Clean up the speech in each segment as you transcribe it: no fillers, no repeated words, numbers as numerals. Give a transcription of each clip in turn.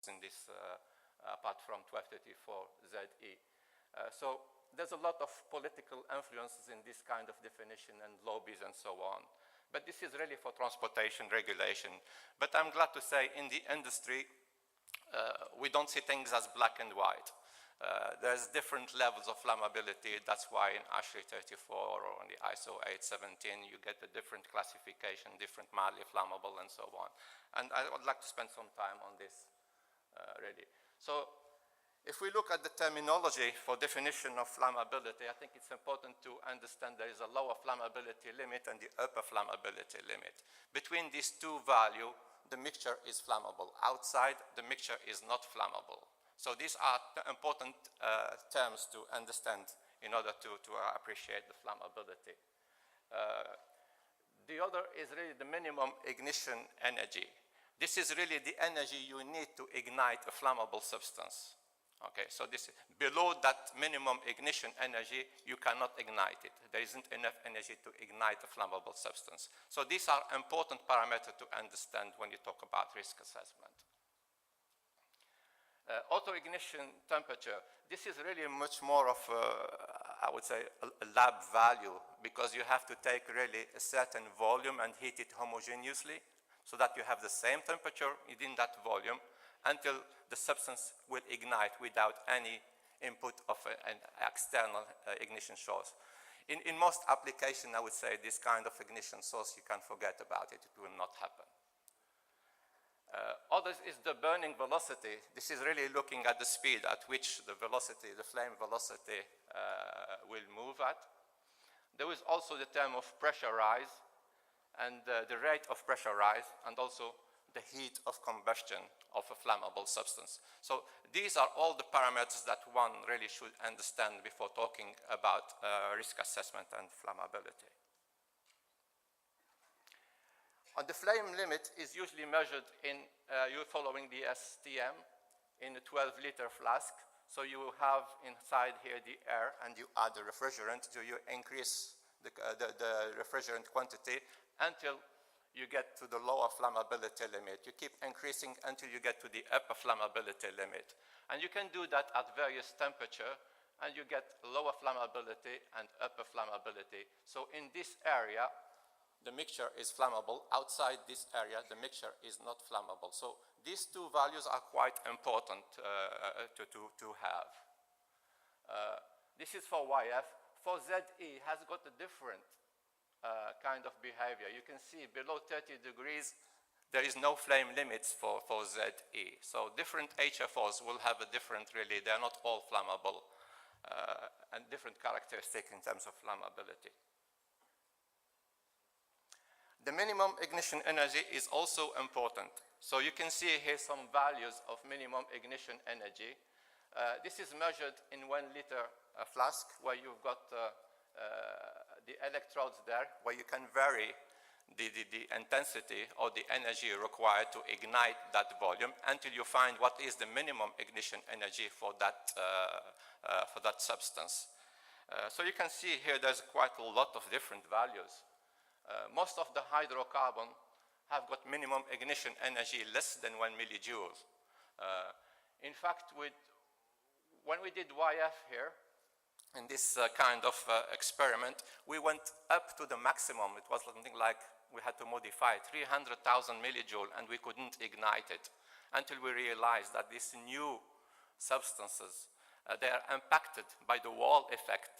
in this, apart from 1234ZE. So there's a lot of political influences in this kind of definition and lobbies and so on. But this is really for transportation regulation. But I'm glad to say in the industry, we don't see things as black and white. There's different levels of flammability. That's why in ASHRAE 34 or in the ISO 817, you get a different classification, different mildly flammable and so on. And I would like to spend some time on this really. So if we look at the terminology for definition of flammability, I think it's important to understand there is a lower flammability limit and the upper flammability limit. Between these two values, the mixture is flammable. Outside, the mixture is not flammable. So these are important terms to understand in order to appreciate the flammability. The other is really the minimum ignition energy. This is really the energy you need to ignite a flammable substance. Okay, so this, below that minimum ignition energy, you cannot ignite it. There isn't enough energy to ignite a flammable substance. So these are important parameters to understand when you talk about risk assessment. Auto-ignition temperature. This is really much more of, I would say, a lab value, because you have to take really a certain volume and heat it homogeneously so that you have the same temperature within that volume until the substance will ignite without any input of an external ignition source. In most applications, I would say this kind of ignition source, you can forget about it. It will not happen. Others is the burning velocity. This is really looking at the speed at which the velocity, the flame velocity, will move at. There is also the term of pressure rise and the rate of pressure rise, and also the heat of combustion of a flammable substance. So these are all the parameters that one really should understand before talking about risk assessment and flammability. The flame limit is usually measured in, you're following the STM in a 12-liter flask. So you have inside here the air and you add the refrigerant, so you increase the refrigerant quantity until you get to the lower flammability limit. You keep increasing until you get to the upper flammability limit. And you can do that at various temperatures, and you get lower flammability and upper flammability. So in this area, the mixture is flammable. Outside this area, the mixture is not flammable. So these two values are quite important to have. This is for YF. For ZE, has got a different kind of behavior. You can see below 30 degrees, there is no flame limits for ZE. So different HFOs will have a different, really, they're not all flammable, and different characteristics in terms of flammability. The minimum ignition energy is also important. So you can see here some values of minimum ignition energy. This is measured in 1 liter flask, where you've got the electrodes there, where you can vary the intensity or the energy required to ignite that volume until you find what is the minimum ignition energy for that substance. So you can see here there's quite a lot of different values. Most of the hydrocarbon have got minimum ignition energy less than 1 millijoules. In fact, when we did YF here, in this kind of experiment, we went up to the maximum. It was something like we had to modify 300,000 millijoule, and we couldn't ignite it until we realized that these new substances, they are impacted by the wall effect.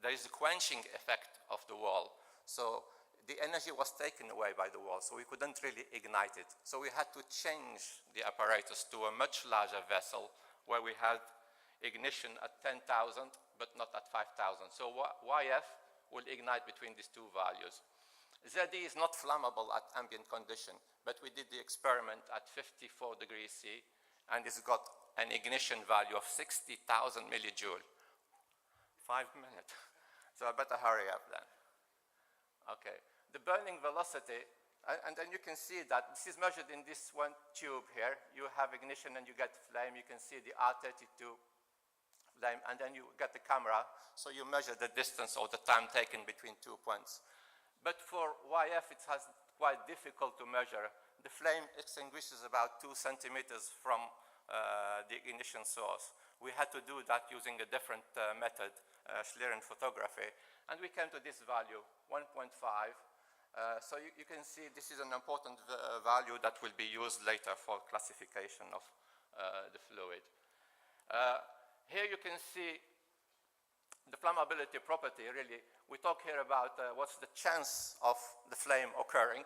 There is a quenching effect of the wall. So the energy was taken away by the wall, so we couldn't really ignite it. So we had to change the apparatus to a much larger vessel where we had ignition at 10,000, but not at 5,000. So YF will ignite between these two values. ZE is not flammable at ambient condition, but we did the experiment at 54 degrees C, and it's got an ignition value of 60,000 millijoule. 5 minutes. So I better hurry up then. Okay. The burning velocity, and then you can see that this is measured in this one tube here. You have ignition and you get flame. You can see the R32 flame, and then you get the camera, so you measure the distance or the time taken between 2 points. But for YF, it has quite difficult to measure the flame extinguishes about 2 centimeters from the ignition source. We had to do that using a different method, Schlieren photography, and we came to this value, 1.5. So you can see this is an important value that will be used later for classification of the fluid. Here you can see the flammability property, really. We talk here about what's the chance of the flame occurring.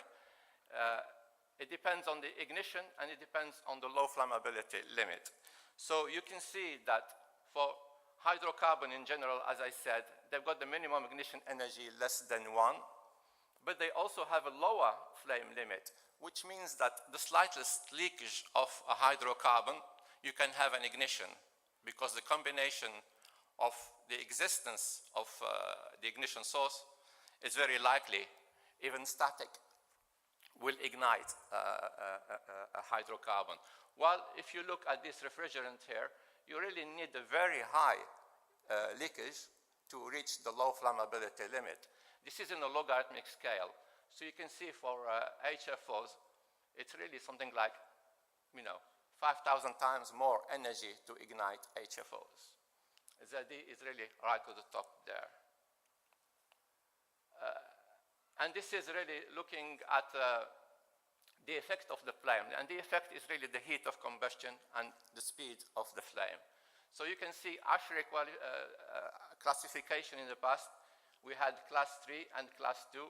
It depends on the ignition, and it depends on the low flammability limit. So you can see that for hydrocarbon in general, as I said, they've got the minimum ignition energy less than 1, but they also have a lower flame limit, which means that the slightest leakage of a hydrocarbon, you can have an ignition, because the combination of the existence of the ignition source is very likely, even static, will ignite a hydrocarbon. While if you look at this refrigerant here, you really need a very high leakage to reach the low flammability limit. This is in a logarithmic scale. So you can see for HFOs, it's really something like, 5,000 times more energy to ignite HFOs. ZD is really right to the top there. And this is really looking at the effect of the flame. And the effect is really the heat of combustion and the speed of the flame. So you can see ASHRAE classification in the past. We had class 3 and class 2.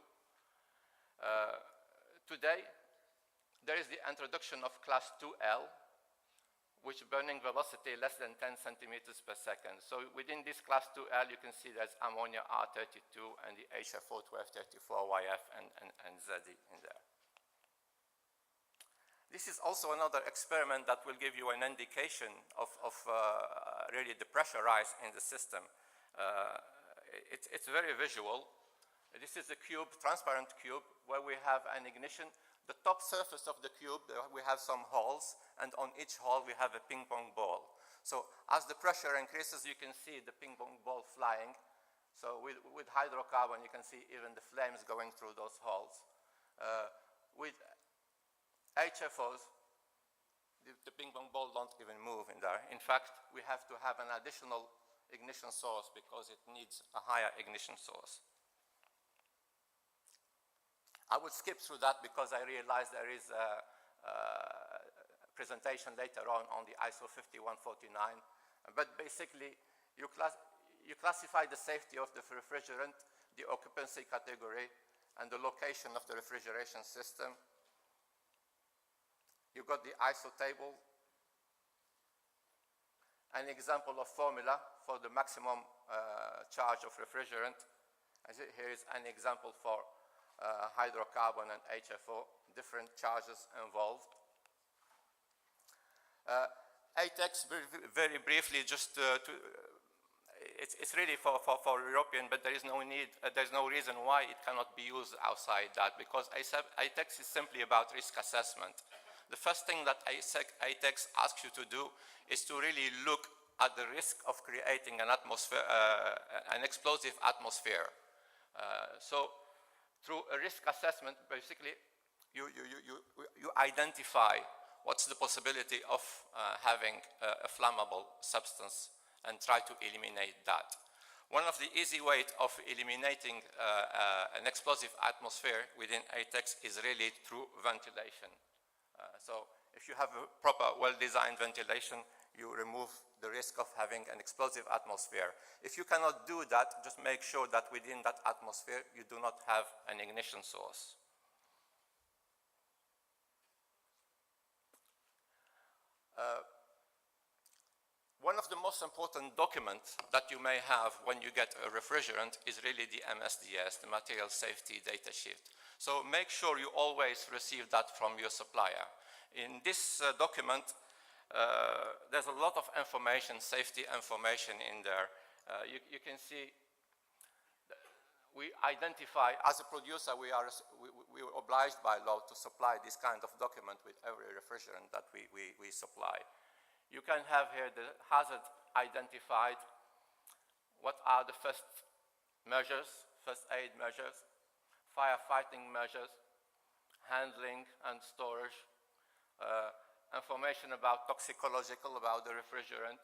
Today, there is the introduction of class 2L, which burning velocity less than 10 centimeters per second. So within this class 2L, you can see there's ammonia R32 and the HFO 1234YF and ZD in there. This is also another experiment that will give you an indication of really the pressure rise in the system. It's very visual. This is a cube, transparent cube, where we have an ignition. The top surface of the cube, we have some holes, and on each hole we have a ping pong ball. So as the pressure increases, you can see the ping pong ball flying. So with hydrocarbon, you can see even the flames going through those holes. With HFOs, the ping pong ball don't even move in there. In fact, we have to have an additional ignition source because it needs a higher ignition source. I would skip through that because I realize there is a presentation later on the ISO 5149. But basically, you classify the safety of the refrigerant, the occupancy category, and the location of the refrigeration system. You got the ISO table, an example of formula for the maximum charge of refrigerant. Here is an example for hydrocarbon and HFO, different charges involved. ATEX, very briefly, just it's really for European, but there is no need, there's no reason why it cannot be used outside that, because ATEX is simply about risk assessment. The first thing that ATEX asks you to do is to really look at the risk of creating an atmosphere, an explosive atmosphere. So through a risk assessment, basically, you identify what's the possibility of having a flammable substance and try to eliminate that. One of the easy ways of eliminating an explosive atmosphere within ATEX is really through ventilation. So if you have a proper, well-designed ventilation, you remove the risk of having an explosive atmosphere. If you cannot do that, just make sure that within that atmosphere, you do not have an ignition source. One of the most important documents that you may have when you get a refrigerant is really the MSDS, the Material Safety Data Sheet. So make sure you always receive that from your supplier. In this document, there's a lot of information, safety information in there. You can see we identify, as a producer, we are obliged by law to supply this kind of document with every refrigerant that we supply. You can have here the hazard identified, what are the first measures, first aid measures, firefighting measures, handling and storage, information about toxicological, about the refrigerant,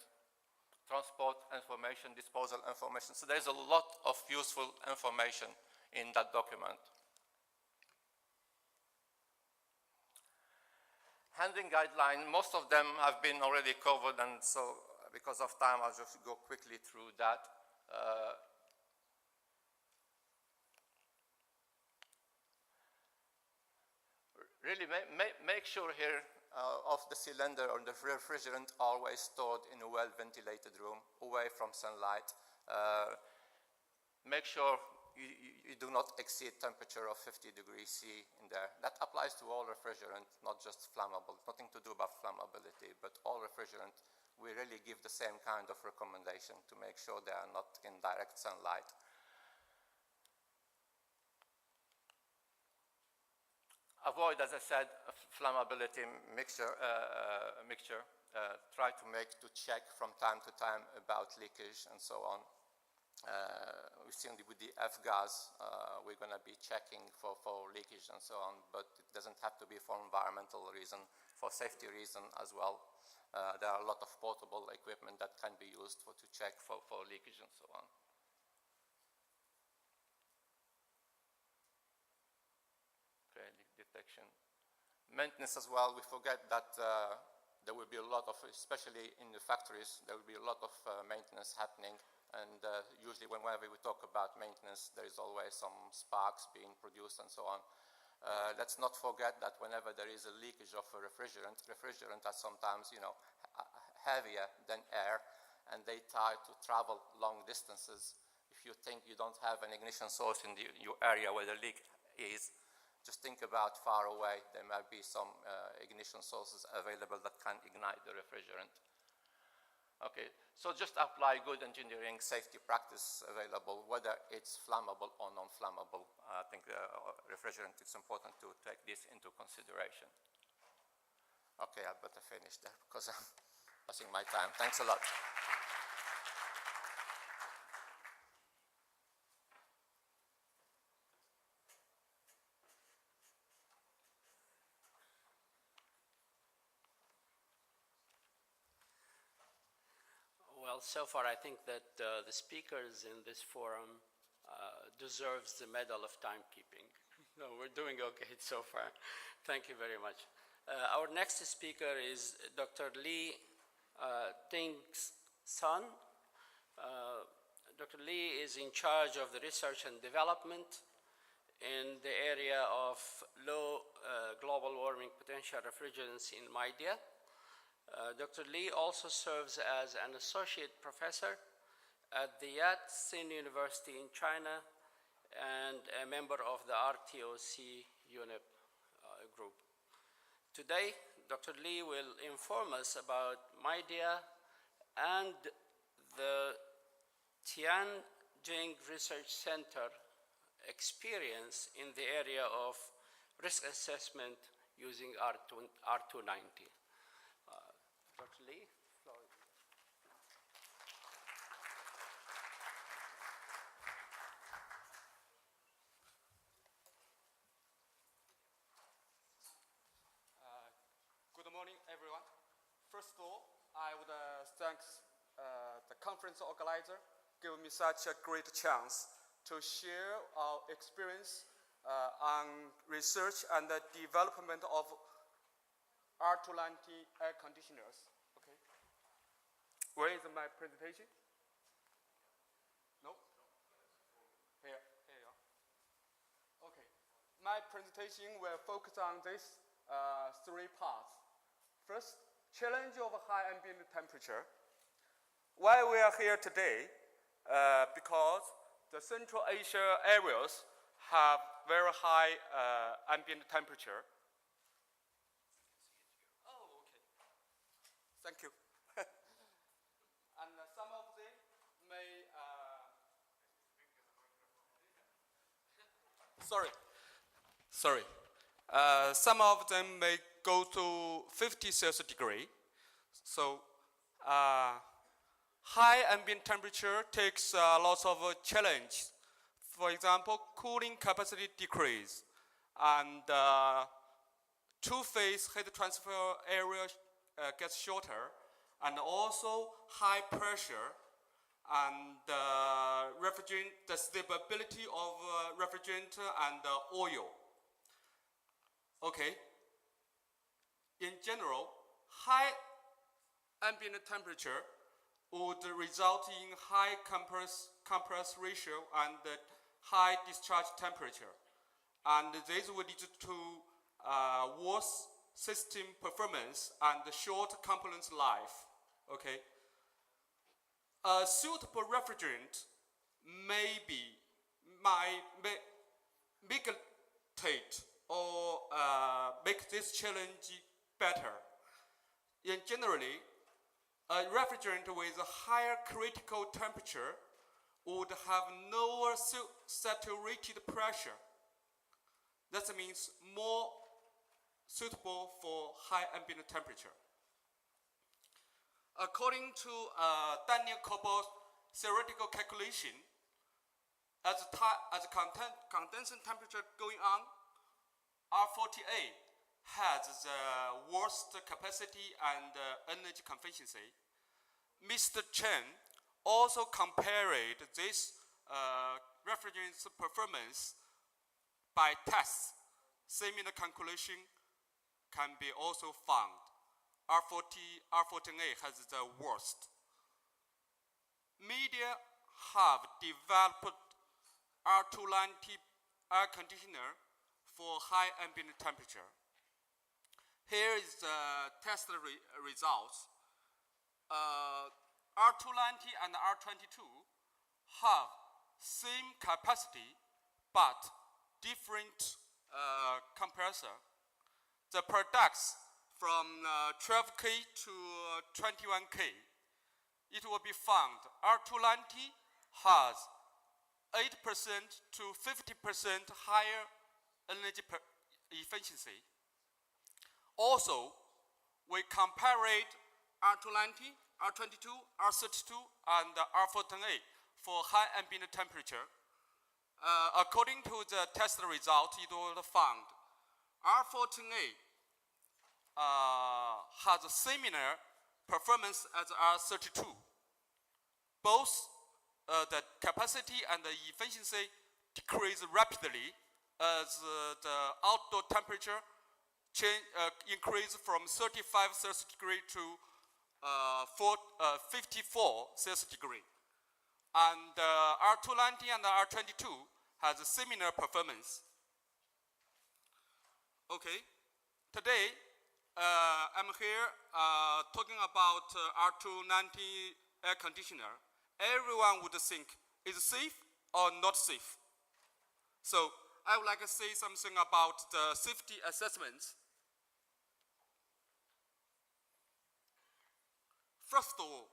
transport information, disposal information. So there's a lot of useful information in that document. Handling guideline, most of them have been already covered, and so because of time, I'll just go quickly through that. Really make sure here of the cylinder or the refrigerant always stored in a well-ventilated room, away from sunlight. Make sure you do not exceed temperature of 50 degrees C in there. That applies to all refrigerant, not just flammable. Nothing to do about flammability, but all refrigerant, we really give the same kind of recommendation to make sure they are not in direct sunlight. Avoid, as I said, flammability mixture. Try to check from time to time about leakage and so on. We've seen with the F-gas, we're going to be checking for leakage and so on, but it doesn't have to be for environmental reason, for safety reason as well. There are a lot of portable equipment that can be used to check for leakage and so on. Okay, leak detection. Maintenance as well, we forget that there will be a lot of, especially in the factories, there will be a lot of maintenance happening. And usually whenever we talk about maintenance, there is always some sparks being produced and so on. Let's not forget that whenever there is a leakage of a refrigerant are sometimes, heavier than air, and they try to travel long distances. If you think you don't have an ignition source in your area where the leak is, just think about far away. There might be some ignition sources available that can ignite the refrigerant. Okay, so just apply good engineering safety practice available, whether it's flammable or non-flammable. I think refrigerant, it's important to take this into consideration. Okay, I better finish there because I'm passing my time. Thanks a lot. Well, so far I think that the speakers in this forum deserves the medal of timekeeping. No, we're doing okay so far. Thank you very much. Our next speaker is Dr. Lee Ting's son. Dr. Lee is in charge of the research and development in the area of low global warming potential refrigerants in media. Dr. Lee also serves as an associate professor at the Yat-Sen University in China and a member of the RTOC UNEP group. Today, Dr. Lee will inform us about MIDEA and the Tianjin Research Center experience in the area of risk assessment using R290. Dr. Lee, floor is yours. Good morning, everyone. First of all, I would thank the conference organizer giving me such a great chance to share our experience on research and the development of R290 air conditioners. Okay. Where is my presentation? No? Here you are. Okay. My presentation will focus on these three parts. First, challenge of high ambient temperature. Why we are here today? Because the Central Asia areas have very high ambient temperature. Thank you. And some of them may, sorry. Some of them may go to 50 Celsius degree. So high ambient temperature takes lots of challenge. For example, cooling capacity decrease. and two-phase heat transfer area gets shorter, and also high pressure, and refrigerant, the stability of refrigerant and oil. Okay. In general, high ambient temperature would result in high compress ratio and high discharge temperature. And this would lead to worse system performance and short component life. Okay. A suitable refrigerant might mitigate or make this challenge better. In generally, a refrigerant with a higher critical temperature would have lower saturated pressure. That means more suitable for high ambient temperature. According to Daniel Cobble's theoretical calculation, as condensation temperature going on, R40A has the worst capacity and energy efficiency. Mr. Chen also compared this refrigerant's performance by tests. Similar calculation can be also found. R40A has the worst. Media have developed R290 air conditioner for high ambient temperature. Here is the test results. R290 and R22 have same capacity but different compressor. The products from 12K to 21K, it will be found R290 has 8% to 50% higher energy efficiency. Also, we compared R290, R22, R32, and R14A for high ambient temperature. According to the test result, it was found R14A has a similar performance as R32. Both the capacity and the efficiency decrease rapidly as the outdoor temperature increase from 35 Celsius degree to 54 Celsius degree. And R290 and R22 has a similar performance. Okay, today I'm here talking about R290 air conditioner. Everyone would think, is it safe or not safe? So I would like to say something about the safety assessments. First of all,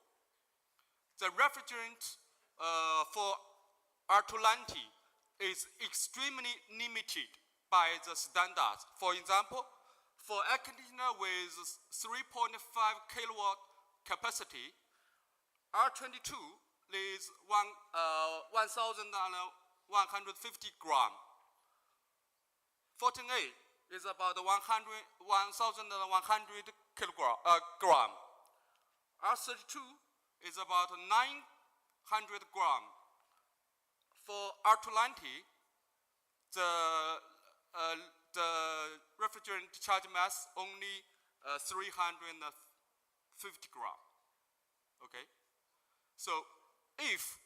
the refrigerant for R290 is extremely limited by the standards. For example, for air conditioner with 3.5 kilowatt capacity, R22 is 1,150 gram. 14A is about 1,100 gram. R32 is about 900 gram. For R290, the refrigerant charge mass only 350 gram. Okay, so if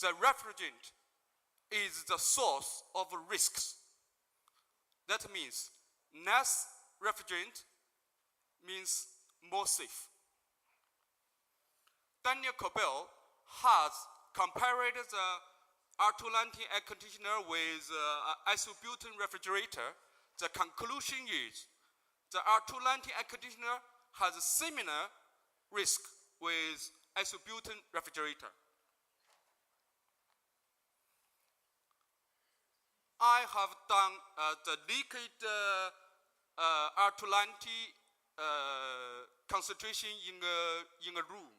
the refrigerant is the source of risks, that means less refrigerant means more safe. Daniel Cobbel has compared the R290 air conditioner with isobutane refrigerator. The conclusion is the R290 air conditioner has a similar risk with isobutane refrigerator. I have done the liquid R290 concentration in a room.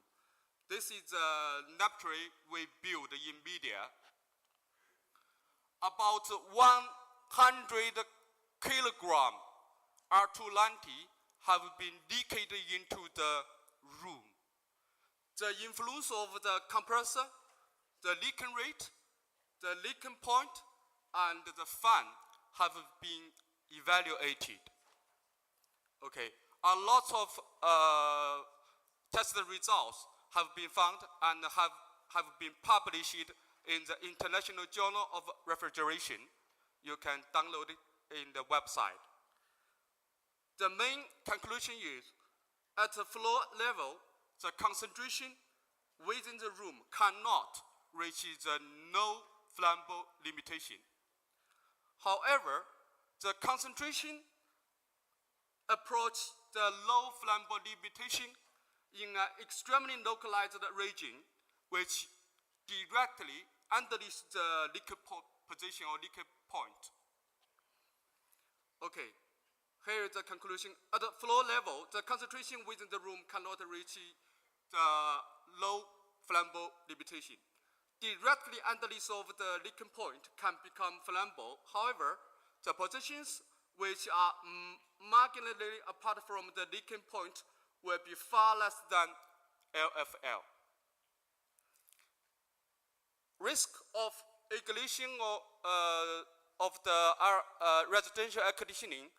This is a laboratory we built in media. About 1 100 kilogram R290 have been leaked into the room. The influence of the compressor, the leaking rate, the leaking point, and the fan have been evaluated. Okay, a lot of test results have been found and have been published in the International Journal of Refrigeration. You can download it in the website. The main conclusion is, at the floor level, the concentration within the room cannot reach the no flammable limitation. However, the concentration approach the low flammable limitation in an extremely localized region, which directly underneath the leak position or leak point. Okay, here is the conclusion. At the floor level, the concentration within the room cannot reach the low flammable limitation. Directly underneath of the leaking point can become flammable. However, the positions which are marginally apart from the leaking point will be far less than LFL. Risk of ignition of the residential air conditioning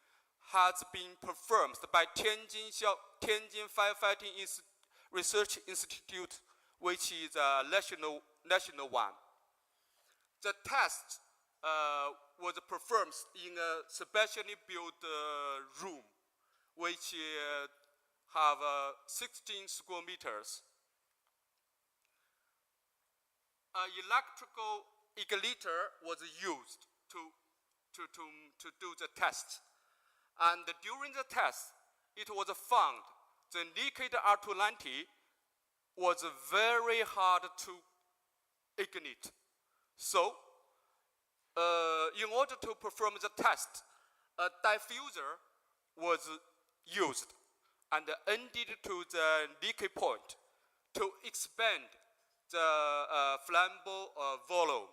has been performed by Tianjin Firefighting Research Institute, which is a national one. The test was performed in a specially built room, which have 16 square meters. An electrical ignitor was used to do the test. And during the test, it was found the liquid R290 was very hard to ignite. So, in order to perform the test, a diffuser was used and ended to the leaking point to expand the flammable volume.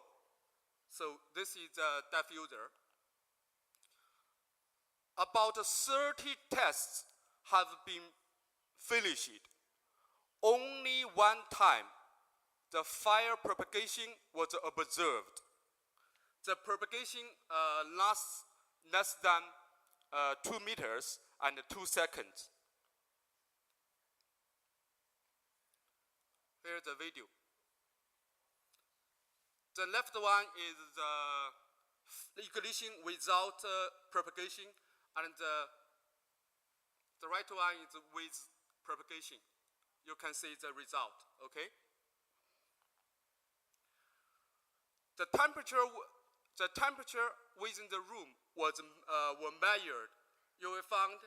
So this is the diffuser. About 30 tests have been finished. Only one time the fire propagation was observed. The propagation lasts less than 2 meters and 2 seconds. Here's the video. The left one is the ignition without propagation, and the right one is with propagation. You can see the result, okay? The temperature within the room were measured. You will find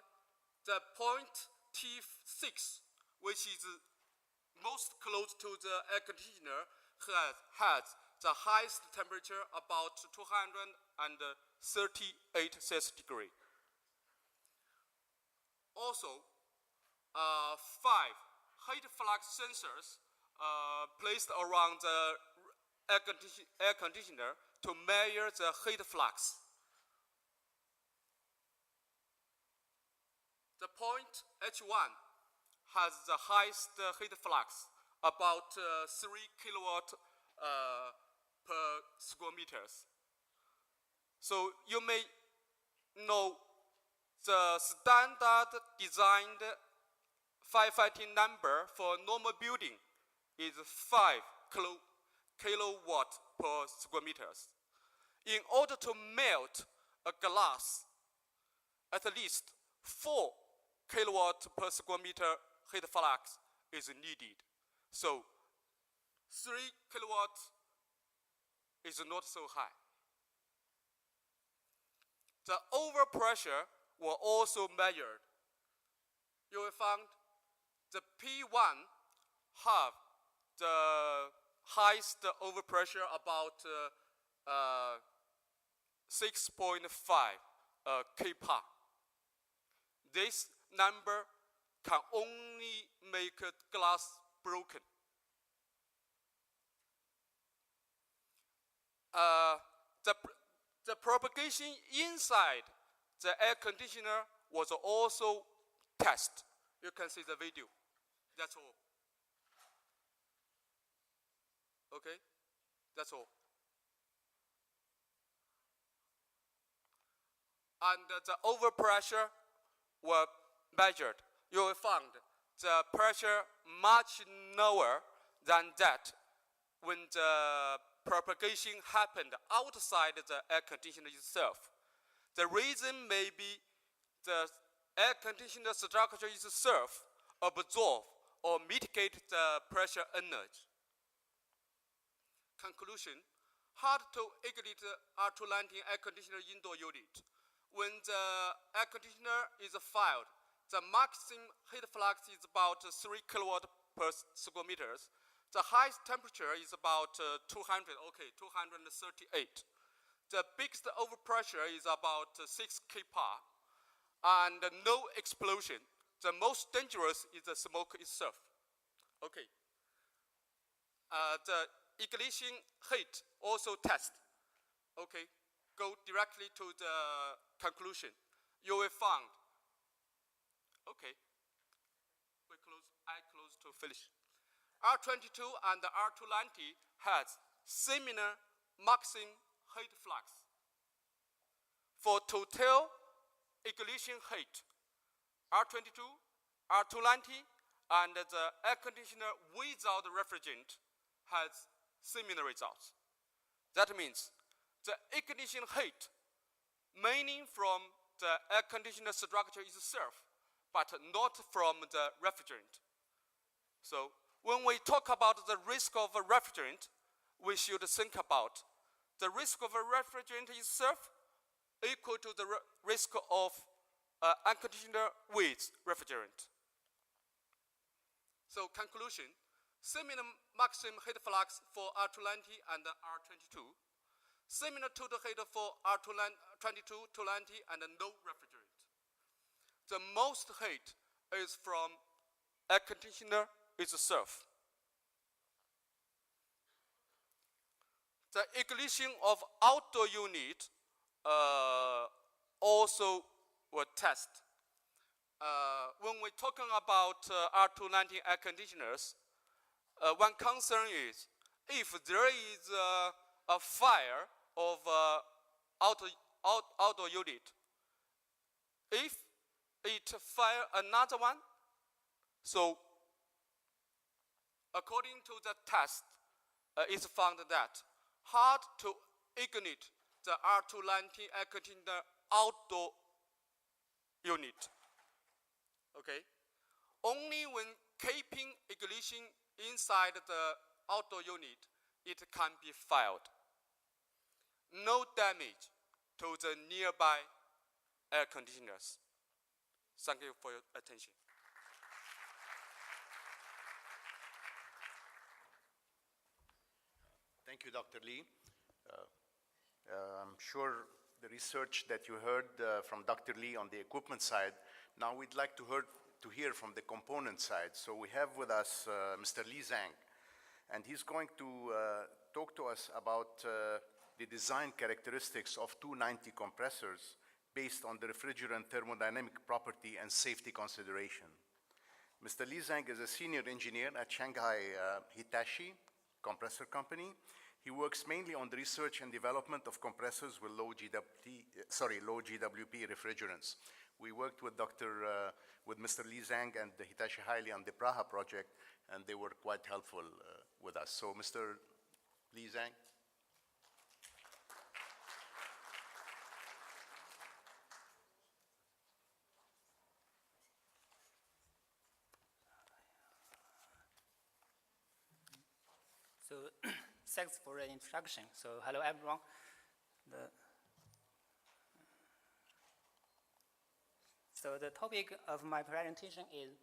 the point T6, which is most close to the air conditioner, has the highest temperature, about 238 Celsius degree. Also, 5 heat flux sensors placed around the air conditioner to measure the heat flux. The point H1 has the highest heat flux, about 3 kilowatt per square meters. So you may know the standard designed firefighting number for normal building is 5 kilowatt per square meters. In order to melt a glass, at least 4 kilowatt per square meter heat flux is needed. So 3 kilowatt is not so high. The overpressure were also measured. You will find the P1 have the highest overpressure, about 6.5 kPa. This number can only make glass broken. The propagation inside the air conditioner was also tested. You can see the video. That's all. Okay? That's all. And the overpressure were measured. You will find the pressure much lower than that when the propagation happened outside the air conditioner itself. The reason may be the air conditioner structure itself absorb or mitigate the pressure energy. Conclusion, hard to ignite R219 air conditioner indoor unit. When the air conditioner is fired, the maximum heat flux is about 3 kilowatt per square meters. The highest temperature is about 238. The biggest overpressure is about 6 kPa, and no explosion. The most dangerous is the smoke itself. Okay. The ignition heat also test. Okay, go directly to the conclusion. You will find. Okay, I close to finish. R22 and the R290 has similar maximum heat flux. For total ignition heat, R22, R290, and the air conditioner without refrigerant has similar results. That means the ignition heat mainly from the air conditioner structure itself, but not from the refrigerant. So when we talk about the risk of a refrigerant, we should think about the risk of a refrigerant itself equal to the risk of air conditioner with refrigerant. So conclusion, similar maximum heat flux for R290 and R22, similar to the heat for R22, 290, and no refrigerant. The most heat is from air conditioner itself. The ignition of outdoor unit also were tested. When we're talking about R290 air conditioners, one concern is if there is a fire of outdoor unit, if it fire another one, so according to the test, it's found that hard to ignite the R290 air conditioner outdoor unit. Okay? Only when keeping ignition inside the outdoor unit, it can be fired. No damage to the nearby air conditioners. Thank you for your attention. Thank you, Dr. Lee. I'm sure the research that you heard from Dr. Lee on the equipment side, now we'd like to hear from the component side. So we have with us Mr. Li Zhang, and he's going to talk to us about the design characteristics of 290 compressors based on the refrigerant thermodynamic property and safety consideration. Mr. Li Zhang is a senior engineer at Shanghai Hitachi Compressor Company. He works mainly on the research and development of compressors with low GWP refrigerants. We worked with Mr. Li Zhang and the Hitachi Highly on the Praha project, and they were quite helpful with us. So, Mr. Li Zhang. So thanks for the introduction. So hello, everyone. So the topic of my presentation is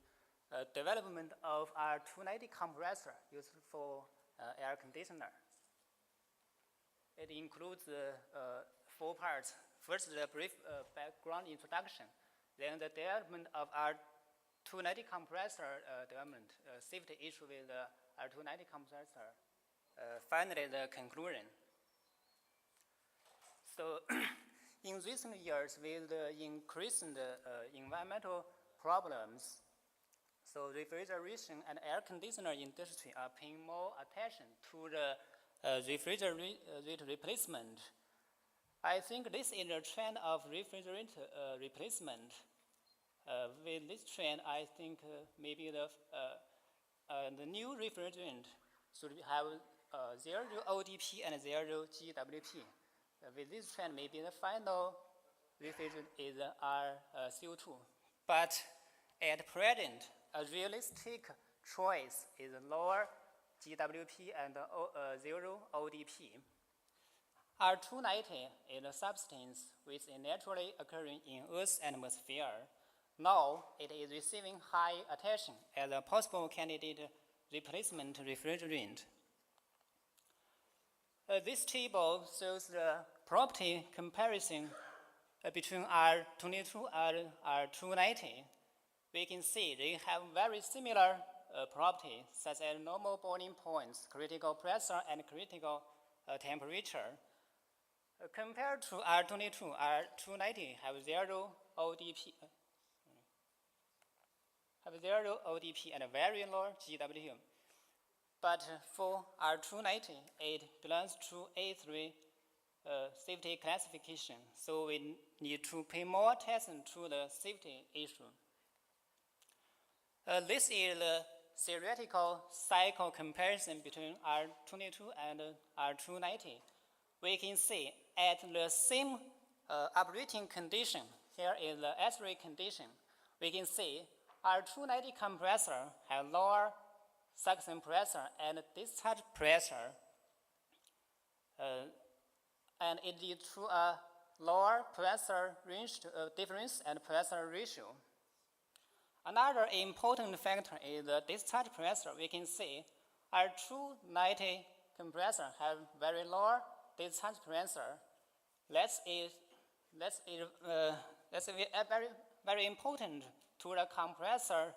development of R290 compressor used for air conditioner. It includes 4 parts. First, the brief background introduction, then the development of R290 compressor development, safety issue with the R290 compressor, finally the conclusion. So in recent years, with the increasing environmental problems, so refrigeration and air conditioner industry are paying more attention to the refrigerator replacement. I think this is a trend of refrigerator replacement. With this trend, I think maybe the new refrigerant should have zero ODP and zero GWP. With this trend, maybe the final refrigerant is CO2. But at present, a realistic choice is lower GWP and zero ODP. R290 is a substance which is naturally occurring in Earth's atmosphere. Now it is receiving high attention as a possible candidate replacement refrigerant. This table shows the property comparison between R22 and R290. We can see they have very similar properties, such as normal boiling points, critical pressure, and critical temperature. Compared to R22, R290 have zero ODP, and a very low GWP. But for R290, it belongs to A3 safety classification, so we need to pay more attention to the safety issue. This is the theoretical cycle comparison between R22 and R290. We can see at the same operating condition, here is the S3 condition, we can see R290 compressor have lower suction pressure and discharge pressure, and it leads to a lower pressure range difference and pressure ratio. Another important factor is the discharge pressure. We can see R290 compressor have very low discharge pressure. That's very, very important to the compressor